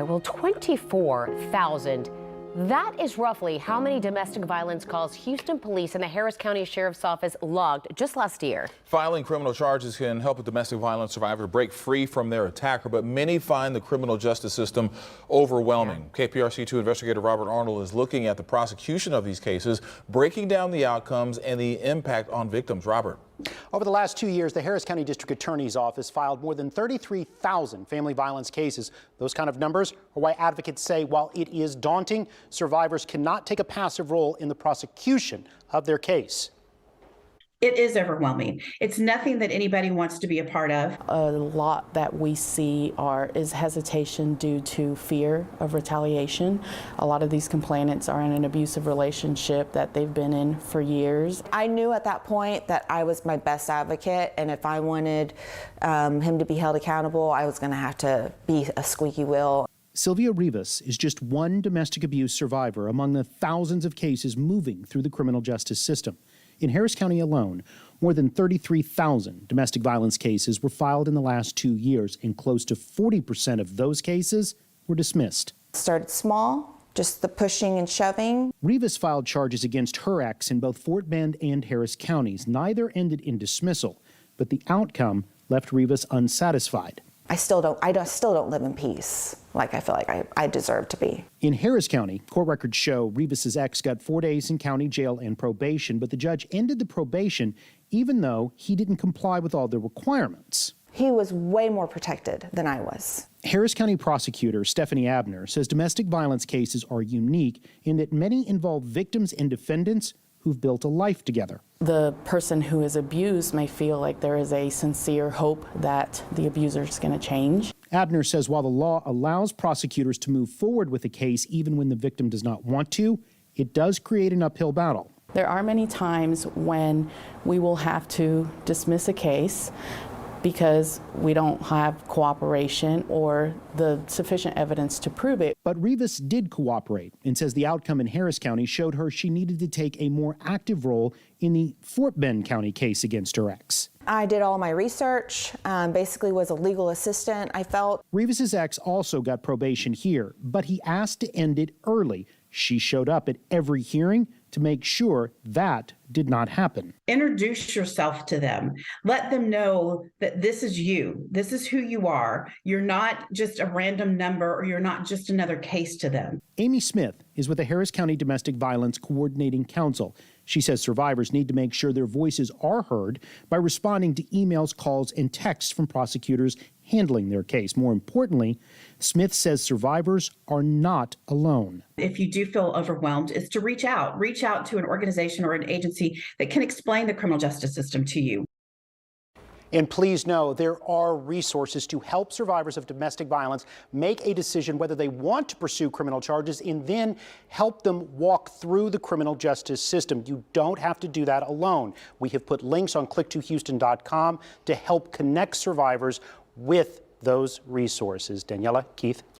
Well, 24,000. That is roughly how many domestic violence calls Houston police and the Harris County Sheriff's Office logged just last year. Filing criminal charges can help a domestic violence survivor break free from their attacker, but many find the criminal justice system overwhelming. KPRC2 investigator Robert Arnold is looking at the prosecution of these cases, breaking down the outcomes and the impact on victims. Robert. Over the last 2 years, the Harris County District Attorney's Office filed more than 33,000 family violence cases. Those kind of numbers are why advocates say while it is daunting, survivors cannot take a passive role in the prosecution of their case. It is overwhelming. It's nothing that anybody wants to be a part of. A lot that we see is hesitation due to fear of retaliation. A lot of these complainants are in an abusive relationship that they've been in for years. I knew at that point that I was my best advocate, and if I wanted him to be held accountable, I was going to have to be a squeaky wheel. Sylvia Rivas is just one domestic abuse survivor among the thousands of cases moving through the criminal justice system. In Harris County alone, more than 33,000 domestic violence cases were filed in the last 2 years, and close to 40% of those cases were dismissed. Started small, just the pushing and shoving. Rivas filed charges against her ex in both Fort Bend and Harris counties. Neither ended in dismissal, but the outcome left Rivas unsatisfied. I still don't live in peace like I feel like I deserve to be. In Harris County, court records show Rivas's ex got 4 days in county jail and probation, but the judge ended the probation even though he didn't comply with all the requirements. He was way more protected than I was. Harris County prosecutor Stephanie Abner says domestic violence cases are unique in that many involve victims and defendants who've built a life together. The person who is abused may feel like there is a sincere hope that the abuser is going to change. Abner says while the law allows prosecutors to move forward with a case even when the victim does not want to, it does create an uphill battle. There are many times when we will have to dismiss a case because we don't have cooperation or the sufficient evidence to prove it. But Rivas did cooperate and says the outcome in Harris County showed her she needed to take a more active role in the Fort Bend County case against her ex. I did all my research, basically was a legal assistant, I felt. Rivas's ex also got probation here, but he asked to end it early. She showed up at every hearing to make sure that did not happen. Introduce yourself to them. Let them know that this is you. This is who you are. You're not just a random number, or you're not just another case to them. Amy Smith is with the Harris County Domestic Violence Coordinating Council. She says survivors need to make sure their voices are heard by responding to emails, calls, and texts from prosecutors handling their case. More importantly, Smith says survivors are not alone. If you do feel overwhelmed, is to reach out to an organization or an agency that can explain the criminal justice system to you. And please know there are resources to help survivors of domestic violence make a decision whether they want to pursue criminal charges and then help them walk through the criminal justice system. You don't have to do that alone. We have put links on click2houston.com to help connect survivors with those resources. Daniela, Keith.